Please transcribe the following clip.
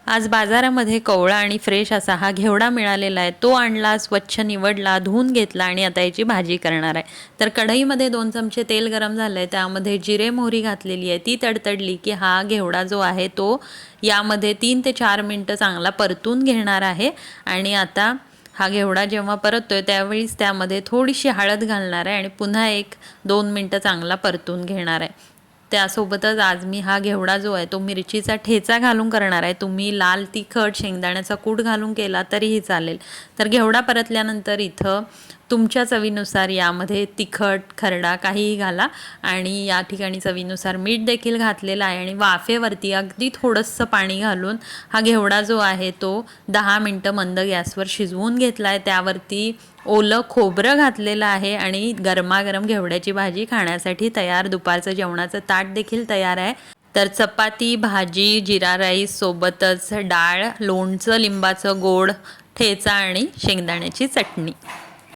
आज बाजारामध्ये कोवळा आणि फ्रेश असा हा घेवडा मिळालेला आहे। तो आणला, स्वच्छ निवडला, धुवून घेतला आणि आता याची भाजी करणार आहे। तर कढईमध्ये 2 चमचे तेल गरम झालंय, त्यामध्ये जिरे मोहरी घातलेली आहे। ती तडतडली की हा घेवडा जो आहे तो यामध्ये 3 ते 4 मिनिटं चांगला परतून घेणार आहे। आणि आता हा घेवडा जेव्हा परततोय त्यावेळीच त्यामध्ये थोडीशी हळद घालणार आहे आणि पुन्हा 1-2 मिनिटं चांगला परतून घेणार आहे। त्यासोबतच आज मी हा घेवडा जो आहे तो मिरचीचा ठेचा घालून करणार आहे। तुम्ही लाल तिखट शेंगदाण्याचा कूट घालून केला तरीही चालेल। तर घेवडा परतल्यानंतर इथं तुमच्या चवीनुसार यामध्ये तिखट खरडा काहीही घाला आणि या ठिकाणी चवीनुसार मीठ देखील घातलेलं आहे। आणि वाफेवरती अगदी थोडंसं पाणी घालून हा घेवडा जो आहे तो 10 मिनिटं मंद गॅसवर शिजवून घेतला आहे। त्यावरती ओलं खोबरं घातलेलं आहे आणि गरमागरम घेवड्याची भाजी खाण्यासाठी तयार। दुपारचं जेवणाचं ताट देखील तयार आहे। तर चपाती, भाजी, जिरा राईस सोबतच डाळ, लोणचं, लिंबाचं गोड, ठेचा आणि शेंगदाण्याची चटणी।